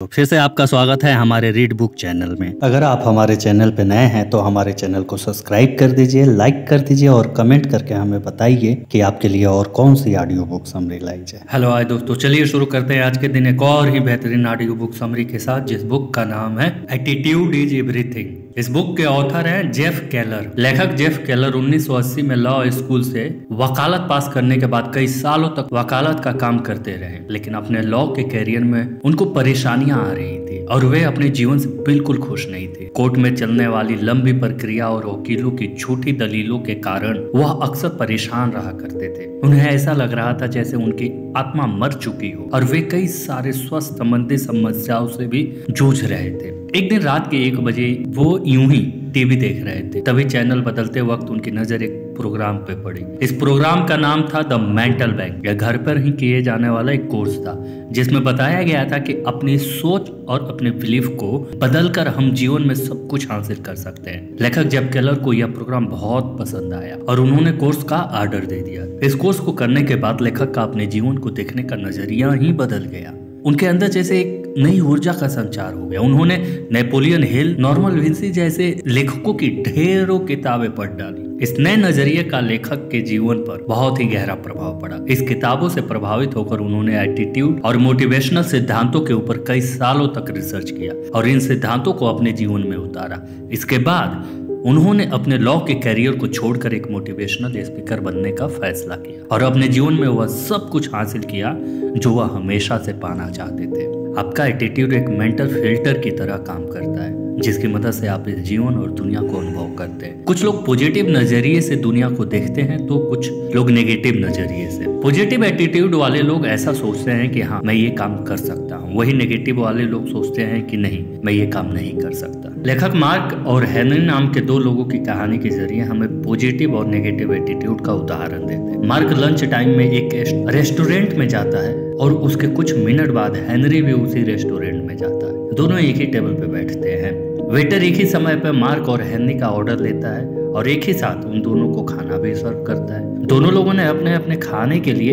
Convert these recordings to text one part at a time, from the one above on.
तो फिर से आपका स्वागत है हमारे रीड बुक चैनल में। अगर आप हमारे चैनल पे नए हैं तो हमारे चैनल को सब्सक्राइब कर दीजिए, लाइक कर दीजिए और कमेंट करके हमें बताइए कि आपके लिए और कौन सी ऑडियो बुक समरी लाई जाए। हेलो आए दोस्तों, चलिए शुरू करते हैं आज के दिन एक और ही बेहतरीन ऑडियो बुक समरी के साथ, जिस बुक का नाम है एटीट्यूड इज एवरीथिंग। इस बुक के ऑथर हैं जेफ केलर। लेखक जेफ केलर 1980 में लॉ स्कूल से वकालत पास करने के बाद कई सालों तक वकालत का काम करते रहे, लेकिन अपने लॉ के कैरियर में उनको परेशानियां आ रही थी और वे अपने जीवन से बिल्कुल खुश नहीं थे। कोर्ट में चलने वाली लंबी प्रक्रिया और वकीलों की झूठी दलीलों के कारण वह अक्सर परेशान रहा करते थे। उन्हें ऐसा लग रहा था जैसे उनकी आत्मा मर चुकी हो और वे कई सारे स्वास्थ्य संबंधी समस्याओं से भी जूझ रहे थे। एक दिन रात के 1 बजे वो यूं ही टीवी देख रहे थे, तभी चैनल बदलते वक्त उनकी नजर एक प्रोग्राम पे पड़ी। इस प्रोग्राम का नाम था द मेंटल बैंक। यह घर पर ही किए जाने वाला एक कोर्स था, जिसमें बताया गया था कि अपनी सोच और अपने बिलीफ को बदलकर हम जीवन में सब कुछ हासिल कर सकते हैं। लेखक जेफ केलर को यह प्रोग्राम बहुत पसंद आया और उन्होंने कोर्स का ऑर्डर दे दिया। इस कोर्स को करने के बाद लेखक का अपने जीवन को देखने का नजरिया ही बदल गया। उनके अंदर जैसे एक नई ऊर्जा का संचार हो गया। उन्होंने नेपोलियन हिल, नॉर्मन विंसी जैसे लेखकों की ढेरों किताबें पढ़ डाली। इस नए नजरिए का लेखक के जीवन पर बहुत ही गहरा प्रभाव पड़ा। इस किताबों से प्रभावित होकर उन्होंने एटीट्यूड और मोटिवेशनल सिद्धांतों के ऊपर कई सालों तक रिसर्च किया और इन सिद्धांतों को अपने जीवन में उतारा। इसके बाद उन्होंने अपने लॉ के करियर को छोड़कर एक मोटिवेशनल स्पीकर बनने का फैसला किया और अपने जीवन में वह सब कुछ हासिल किया जो वह हमेशा से पाना चाहते थे। आपका एटीट्यूड एक मेंटल फिल्टर की तरह काम करता है, जिसकी मदद से आप इस जीवन और दुनिया को अनुभव करते हैं। कुछ लोग पॉजिटिव नजरिए से दुनिया को देखते हैं तो कुछ लोग नेगेटिव नजरिए से। पॉजिटिव एटीट्यूड वाले लोग ऐसा सोचते हैं कि हाँ, मैं ये काम कर सकता हूँ, वही नेगेटिव वाले लोग सोचते हैं कि नहीं, मैं ये काम नहीं कर सकता। लेखक मार्क और हेनरी नाम के 2 लोगों की कहानी के जरिए हमें पॉजिटिव और नेगेटिव एटीट्यूड का उदाहरण देते हैं। मार्क लंच टाइम में एक रेस्टोरेंट में जाता है और उसके कुछ मिनट बाद हेनरी भी उसी रेस्टोरेंट में जाता है। दोनों एक ही टेबल पे बैठते हैं। वेटर एक ही समय पर मार्क और हेनरी का ऑर्डर लेता है और एक ही साथ उन दोनों को खाना भी सर्व करता है। दोनों लोगों ने अपने अपने खाने के लिए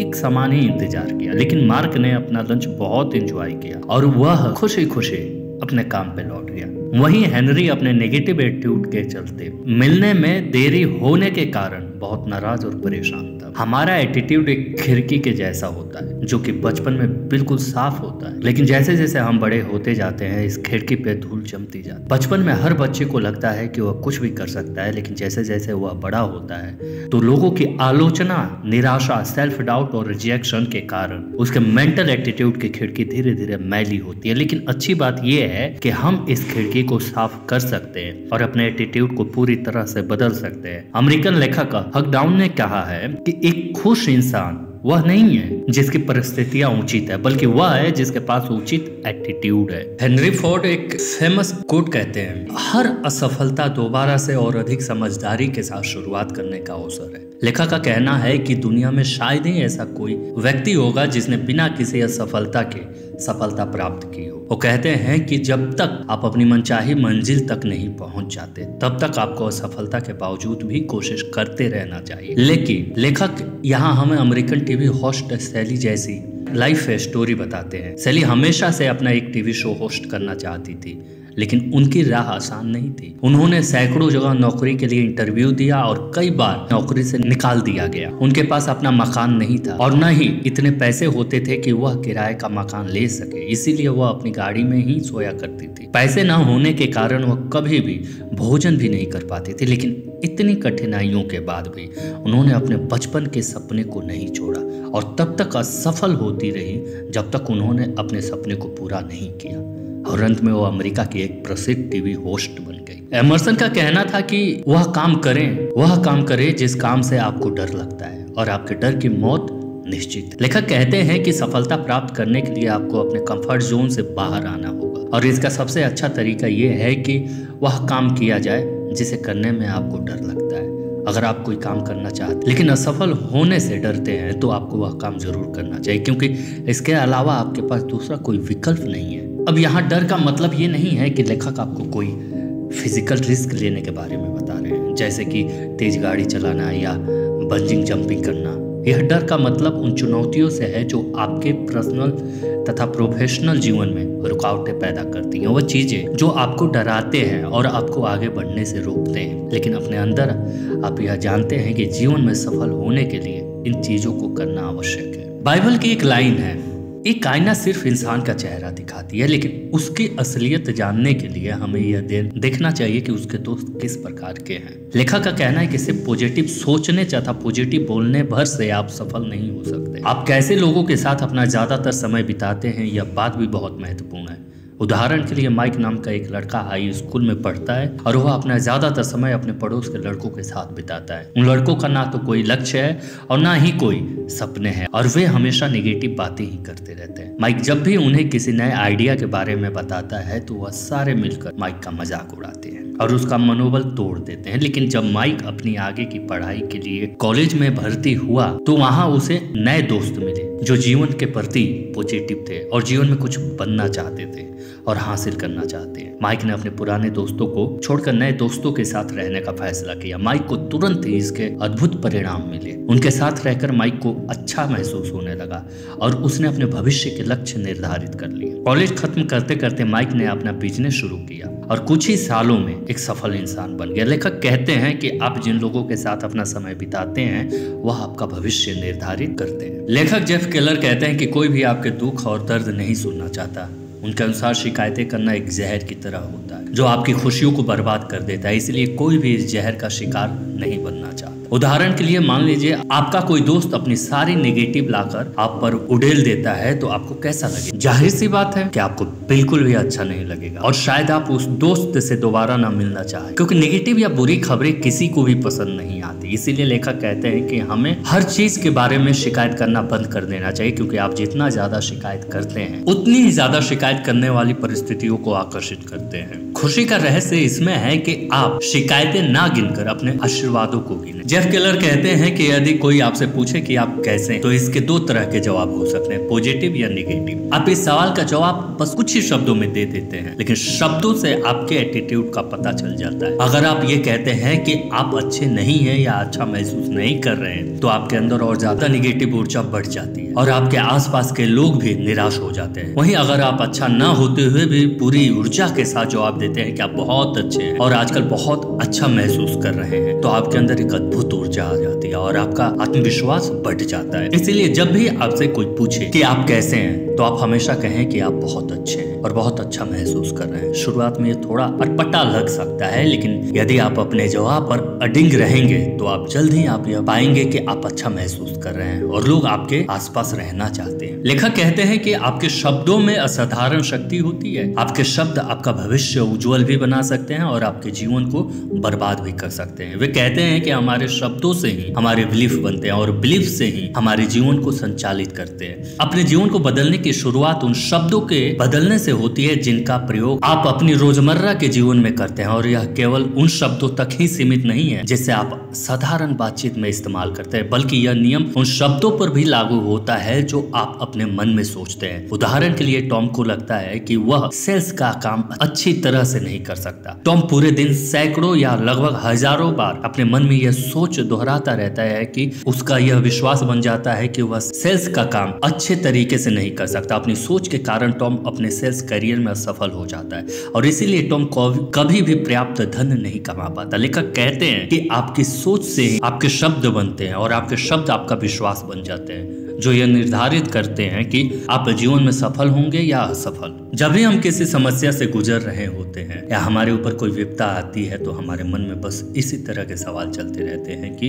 एक समान ही इंतजार किया, लेकिन मार्क ने अपना लंच बहुत एंजॉय किया और वह खुशी खुशी अपने काम पे लौट गया। वहीं हेनरी अपने नेगेटिव एटीट्यूड के चलते मिलने में देरी होने के कारण बहुत नाराज और परेशान था। हमारा एटीट्यूड एक खिड़की के जैसा होता है जो कि बचपन में बिल्कुल साफ होता है, लेकिन जैसे जैसे हम बड़े होते जाते हैं इस खिड़की पे धूल जमती जाती है। बचपन में हर बच्चे को लगता है कि वह कुछ भी कर सकता है, लेकिन जैसे जैसे वह बड़ा होता है तो लोगों की आलोचना, निराशा, सेल्फ डाउट और रिजेक्शन के कारण उसके मेंटल एटीट्यूड की खिड़की धीरे धीरे मैली होती है। लेकिन अच्छी बात यह है कि हम इस खिड़की को साफ कर सकते हैं और अपने एटीट्यूड को पूरी तरह से बदल सकते हैं। अमेरिकन लेखक हक डाउन ने कहा है कि एक खुश इंसान वह नहीं है जिसकी परिस्थितियां उचित है, बल्कि वह है जिसके पास उचित एटीट्यूड है। हेनरी फोर्ड एक फेमस कोट कहते हैं, हर असफलता दोबारा से और अधिक समझदारी के साथ शुरुआत करने का अवसर है। लेखक का कहना है कि दुनिया में शायद ही ऐसा कोई व्यक्ति होगा जिसने बिना किसी असफलता के सफलता प्राप्त की हो। वो कहते हैं कि जब तक आप अपनी मनचाही मंजिल तक नहीं पहुंच जाते तब तक आपको असफलता के बावजूद भी कोशिश करते रहना चाहिए। लेकिन लेखक यहाँ हमें अमेरिकन टीवी होस्ट सैली जैसी लाइफ स्टोरी बताते हैं। सैली हमेशा से अपना एक टीवी शो होस्ट करना चाहती थी, लेकिन उनकी राह आसान नहीं थी। उन्होंने सैकड़ों जगह नौकरी के लिए इंटरव्यू दिया और कई बार नौकरी से निकाल दिया गया। उनके पास अपना मकान नहीं था और न ही इतने पैसे होते थे कि वह किराए का मकान ले सके, इसीलिए वह अपनी गाड़ी में ही सोया करती थी। पैसे न होने के कारण वह कभी भी भोजन भी नहीं कर पाती थी, लेकिन इतनी कठिनाइयों के बाद भी उन्होंने अपने बचपन के सपने को नहीं छोड़ा और तब तक असफल होती रही जब तक उन्होंने अपने सपने को पूरा नहीं किया और अंत में वो अमेरिका की एक प्रसिद्ध टीवी होस्ट बन गई। एमर्सन का कहना था कि वह काम करें जिस काम से आपको डर लगता है और आपके डर की मौत निश्चित है। लेखक कहते हैं कि सफलता प्राप्त करने के लिए आपको अपने कंफर्ट जोन से बाहर आना होगा और इसका सबसे अच्छा तरीका यह है कि वह काम किया जाए जिसे करने में आपको डर लगता है। अगर आप कोई काम करना चाहते लेकिन असफल होने से डरते हैं तो आपको वह काम जरूर करना चाहिए, क्योंकि इसके अलावा आपके पास दूसरा कोई विकल्प नहीं है। अब यहाँ डर का मतलब ये नहीं है कि लेखक आपको कोई फिजिकल रिस्क लेने के बारे में बता रहे हैं, जैसे कि तेज गाड़ी चलाना या बंजिंग जंपिंग करना। यह डर का मतलब उन चुनौतियों से है जो आपके पर्सनल तथा प्रोफेशनल जीवन में रुकावटें पैदा करती हैं। वो चीजें जो आपको डराते हैं और आपको आगे बढ़ने से रोकते हैं, लेकिन अपने अंदर आप यह जानते हैं कि जीवन में सफल होने के लिए इन चीजों को करना आवश्यक है। बाइबल की एक लाइन है, एक आईना सिर्फ इंसान का चेहरा दिखाती है, लेकिन उसकी असलियत जानने के लिए हमें यह देखना चाहिए कि उसके दोस्त किस प्रकार के हैं। लेखक का कहना है कि सिर्फ पॉजिटिव सोचने तथा पॉजिटिव बोलने भर से आप सफल नहीं हो सकते। आप कैसे लोगों के साथ अपना ज्यादातर समय बिताते हैं, यह बात भी बहुत महत्वपूर्ण है। उदाहरण के लिए माइक नाम का एक लड़का हाई स्कूल में पढ़ता है और वह अपना ज्यादातर समय अपने पड़ोस के लड़कों के साथ बिताता है। उन लड़कों का ना तो कोई लक्ष्य है और ना ही कोई सपने हैं और वे हमेशा नेगेटिव बातें ही करते रहते हैं। माइक जब भी उन्हें किसी नए आइडिया के बारे में बताता है तो वह सारे मिलकर माइक का मजाक उड़ाते हैं और उसका मनोबल तोड़ देते हैं। लेकिन जब माइक अपनी आगे की पढ़ाई के लिए कॉलेज में भर्ती हुआ तो वहां उसे नए दोस्त मिले जो जीवन के प्रति पॉजिटिव थे और जीवन में कुछ बनना चाहते थे और हासिल करना चाहते हैं। माइक ने अपने पुराने दोस्तों को छोड़कर नए दोस्तों के साथ रहने का फैसला किया। माइक को तुरंत ही इसके अद्भुत परिणाम मिले। उनके साथ रहकर माइक को अच्छा महसूस होने लगा और उसने अपने भविष्य के लक्ष्य निर्धारित कर लिए। कॉलेज खत्म करते करते माइक ने अपना बिजनेस शुरू किया और कुछ ही सालों में एक सफल इंसान बन गया। लेखक कहते हैं कि आप जिन लोगों के साथ अपना समय बिताते हैं वह आपका भविष्य निर्धारित करते हैं। लेखक जेफ केलर कहते हैं कि कोई भी आपके दुख और दर्द नहीं सुनना चाहता। उनके अनुसार शिकायतें करना एक जहर की तरह होता है जो आपकी खुशियों को बर्बाद कर देता है, इसलिए कोई भी इस जहर का शिकार नहीं बनना चाहता। उदाहरण के लिए मान लीजिए आपका कोई दोस्त अपनी सारी नेगेटिव लाकर आप पर उड़ेल देता है तो आपको कैसा लगेगा? जाहिर सी बात है कि आपको बिल्कुल भी अच्छा नहीं लगेगा और शायद आप उस दोस्त से दोबारा ना मिलना चाहें, क्योंकि नेगेटिव या बुरी खबरें किसी को भी पसंद नहीं आती। इसीलिए लेखक कहते हैं कि हमें हर चीज के बारे में शिकायत करना बंद कर देना चाहिए, क्योंकि आप जितना ज्यादा शिकायत करते हैं उतनी ही ज्यादा शिकायत करने वाली परिस्थितियों को आकर्षित करते हैं। खुशी का रहस्य इसमें है कि आप शिकायतें ना गिनकर अपने आशीर्वादों को गिने। जेफ केलर कहते हैं कि यदि कोई आपसे पूछे कि आप कैसे हैं तो इसके दो तरह के जवाब हो सकते हैं, पॉजिटिव या नेगेटिव। आप इस सवाल का जवाब बस कुछ ही शब्दों में दे देते हैं, लेकिन शब्दों से आपके एटीट्यूड का पता चल जाता है। अगर आप ये कहते हैं कि आप अच्छे नहीं हैं या अच्छा महसूस नहीं कर रहे हैं तो आपके अंदर और ज्यादा नेगेटिव ऊर्जा बढ़ जाती है और आपके आसपास के लोग भी निराश हो जाते हैं। वहीं अगर आप अच्छा ना होते हुए भी पूरी ऊर्जा के साथ जवाब देते हैं कि आप बहुत अच्छे हैं और आजकल बहुत अच्छा महसूस कर रहे हैं तो आपके अंदर एक अद्भुत ऊर्जा आ जाती है और आपका आत्मविश्वास बढ़ जाता है। इसीलिए जब भी आपसे कोई पूछे कि आप कैसे हैं तो आप हमेशा कहें कि आप बहुत अच्छे हैं और बहुत अच्छा महसूस कर रहे हैं। शुरुआत में ये थोड़ा अटपटा लग सकता है, लेकिन यदि आप अपने जवाब पर अडिग रहेंगे तो आप जल्द ही आप यह पाएंगे कि आप अच्छा महसूस कर रहे हैं और लोग आपके आसपास रहना चाहते हैं। लेखक कहते हैं कि आपके शब्दों में असाधारण शक्ति होती है। आपके शब्द आपका भविष्य उज्जवल भी बना सकते हैं और आपके जीवन को बर्बाद भी कर सकते हैं। वे कहते हैं कि हमारे शब्दों से ही हमारे बिलीफ बनते हैं और बिलीफ से ही हमारे जीवन को संचालित करते हैं। अपने जीवन को बदलने की शुरुआत उन शब्दों के बदलने से होती है जिनका प्रयोग आप अपनी रोजमर्रा के जीवन में करते हैं और यह केवल उन शब्दों तक ही सीमित नहीं है जिसे आप साधारण बातचीत में इस्तेमाल करते हैं, बल्कि यह नियम उन शब्दों पर भी लागू होता है जो आप अपने मन में सोचते हैं। उदाहरण के लिए टॉम को लगता है कि वह सेल्स का काम अच्छी तरह से नहीं कर सकता। टॉम पूरे दिन सैकड़ों या लगभग हजारों बार अपने मन में यह सोच दोहराता रहता है कि उसका यह विश्वास बन जाता है कि वह सेल्स का काम अच्छे तरीके से नहीं कर सकता। अपनी सोच के कारण टॉम अपने सेल्स करियर में असफल हो जाता है और इसीलिए टॉम कभी भी पर्याप्त धन नहीं कमा पाता। लेखक कहते हैं कि आपकी सोच से ही आपके शब्द बनते हैं और आपके शब्द आपका विश्वास बन जाते हैं जो यह निर्धारित करते हैं कि आप जीवन में सफल होंगे या असफल। जब भी हम किसी समस्या से गुजर रहे होते हैं या हमारे ऊपर कोई विपदा आती है तो हमारे मन में बस इसी तरह के सवाल चलते रहते हैं कि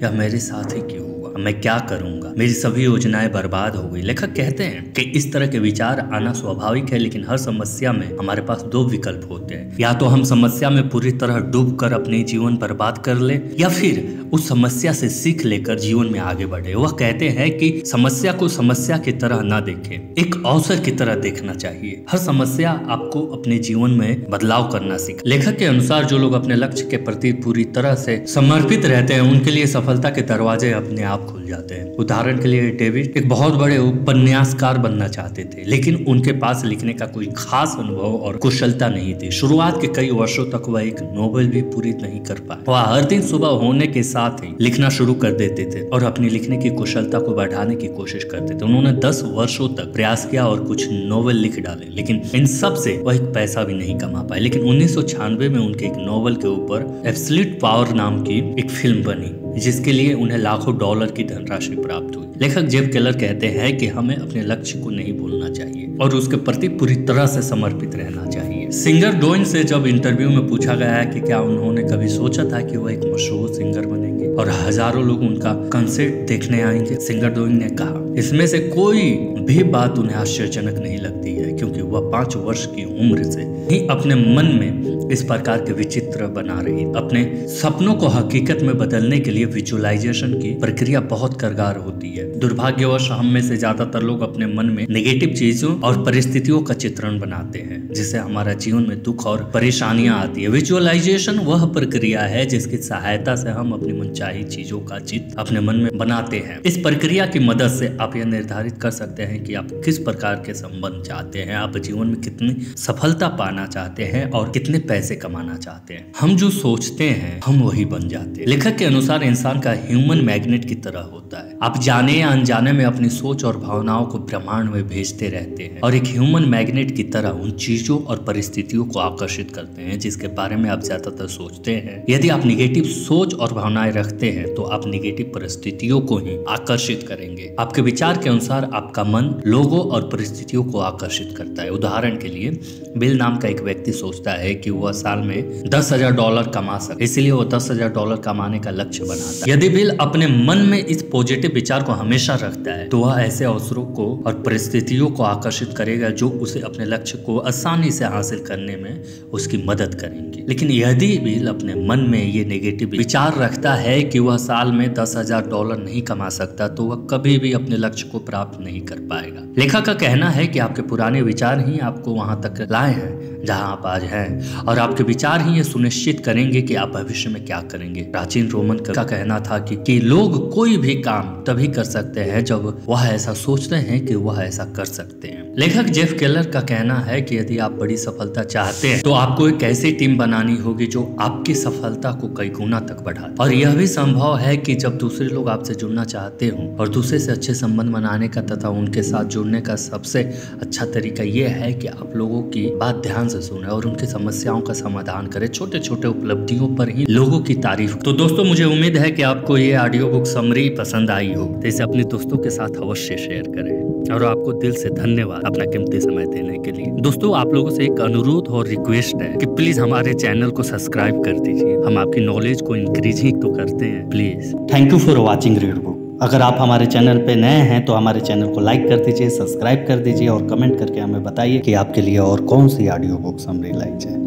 यह मेरे साथ ही क्यों हुआ, मैं क्या करूंगा, मेरी सभी योजनाएं बर्बाद हो गई। लेखक कहते हैं कि इस तरह के विचार आना स्वाभाविक है, लेकिन हर समस्या में हमारे पास दो विकल्प होते हैं। या तो हम समस्या में पूरी तरह डूब कर अपने जीवन बर्बाद कर ले या फिर उस समस्या से सीख लेकर जीवन में आगे बढ़े। वह कहते हैं कि समस्या को समस्या की तरह ना देखें, एक अवसर की तरह देखना चाहिए। हर समस्या आपको अपने जीवन में बदलाव करना सीख। लेखक के अनुसार जो लोग अपने लक्ष्य के प्रति पूरी तरह से समर्पित रहते हैं उनके लिए सफलता के दरवाजे अपने आप खुल जाते हैं। उदाहरण के लिए डेविड एक बहुत बड़े उपन्यासकार बनना चाहते थे, लेकिन उनके पास लिखने का कोई खास अनुभव और कुशलता नहीं थी। शुरुआत के कई वर्षों तक वह एक नोवेल भी पूरी नहीं कर पाए। वह हर दिन सुबह होने के साथ साथ ही लिखना शुरू कर देते थे और अपनी लिखने की कुशलता को बढ़ाने की कोशिश करते थे। उन्होंने 10 वर्षों तक प्रयास किया और कुछ नोवेल लिख डाले, लेकिन इन सब से वह एक पैसा भी नहीं कमा पाए। लेकिन 1996 में उनके एक नोवेल के ऊपर एब्सोल्यूट पावर नाम की एक फिल्म बनी, जिसके लिए उन्हें लाखों डॉलर की धनराशि प्राप्त हुई। लेखक जेफ केलर कहते हैं कि हमें अपने लक्ष्य को नहीं भूलना चाहिए और उसके प्रति पूरी तरह से समर्पित रहना चाहिए। सिंगर डोइन से जब इंटरव्यू में पूछा गया है कि क्या उन्होंने कभी सोचा था कि वह एक मशहूर सिंगर बनेंगे और हजारों लोग उनका कंसर्ट देखने आएंगे, सिंगर डोइन ने कहा, इसमें से कोई भी बात उन्हें आश्चर्यजनक नहीं लगती है, क्योंकि वह 5 वर्ष की उम्र से ही अपने मन में इस प्रकार के विचित्र बना रही। अपने सपनों को हकीकत में बदलने के लिए विजुअलाइजेशन की प्रक्रिया बहुत कारगर होती है। दुर्भाग्यवश हम में से ज्यादातर लोग अपने मन में नेगेटिव चीजों और परिस्थितियों का चित्रण बनाते हैं, जिससे हमारा जीवन में दुख और परेशानियां आती है। विजुअलाइजेशन वह प्रक्रिया है जिसकी सहायता से हम अपनी मनचाही चीजों का चित्र अपने मन में बनाते हैं। इस प्रक्रिया की मदद से आप यह निर्धारित कर सकते हैं कि आप किस प्रकार के संबंध चाहते हैं, आप जीवन में कितनी सफलता पाना चाहते हैं और कितने पैसे कमाना चाहते हैं। हम जो सोचते हैं हम वही बन जाते हैं। लेखक के अनुसार इंसान का ह्यूमन मैग्नेट की तरह होता है। आप जाने या अनजाने में अपनी सोच और भावनाओं को ब्रह्मांड में भेजते रहते हैं और एक ह्यूमन मैग्नेट की तरह उन चीजों और परिस्थितियों को आकर्षित करते हैं जिसके बारे में आप ज्यादातर सोचते हैं। यदि आप निगेटिव सोच और भावनाएं रखते हैं तो आप निगेटिव परिस्थितियों को ही आकर्षित करेंगे। आपके विचार के अनुसार आपका मन लोगों और परिस्थितियों को आकर्षित करता है। उदाहरण के लिए बिल नाम का एक व्यक्ति सोचता है कि वह साल में $10,000 कमा सके, इसलिए वो $10,000 कमाने का लक्ष्य बनाता है। यदि बिल अपने मन में इस पॉजिटिव विचार को हमेशा रखता है तो वह ऐसे अवसरों को और परिस्थितियों को आकर्षित करेगा जो उसे अपने लक्ष्य को आसानी से हासिल करने में उसकी मदद करेंगे। लेकिन यदि बिल अपने मन में ये नेगेटिव विचार रखता है कि वह साल में $10,000 नहीं कमा सकता तो वह कभी भी अपने लक्ष्य को प्राप्त नहीं कर पाएगा। लेखक का कहना है कि आपके पुराने विचार ही आपको वहां तक लाए हैं जहां आप आज हैं और आपके विचार ही ये सुनिश्चित करेंगे कि आप भविष्य में क्या करेंगे। प्राचीन रोमन का कहना था कि लोग कोई भी काम तभी कर सकते हैं जब वह ऐसा सोचते हैं कि वह ऐसा कर सकते हैं। लेखक जेफ केलर का कहना है कि यदि आप बड़ी सफलता चाहते हैं तो आपको एक ऐसी टीम बनानी होगी जो आपकी सफलता को कई गुना तक बढ़ाए। और यह भी संभव है कि जब दूसरे लोग आपसे जुड़ना चाहते हों और दूसरे से अच्छे संबंध बनाने का तथा उनके साथ जुड़ने का सबसे अच्छा तरीका यह है कि आप लोगों की बात ध्यान से सुने और उनकी समस्याओं का समाधान करें। छोटे छोटे उपलब्धियों पर ही लोगों की तारीफ। तो दोस्तों, मुझे उम्मीद है कि आपको ये ऑडियो बुक समरी पसंद आई हो, तो इसे अपने दोस्तों के साथ अवश्य शेयर करें और आपको दिल से धन्यवाद अपना कीमती समय देने के लिए। दोस्तों, आप लोगों से एक अनुरोध और रिक्वेस्ट है कि प्लीज हमारे चैनल को सब्सक्राइब कर दीजिए। हम आपकी नॉलेज को इंक्रीज ही तो करते हैं, please. Thank you for watching read book. अगर आप हमारे चैनल पे नए हैं तो हमारे चैनल को लाइक कर दीजिए, सब्सक्राइब कर दीजिए और कमेंट करके हमें बताइए कि आपके लिए और कौन सी ऑडियो बुक समरी लाई जाए।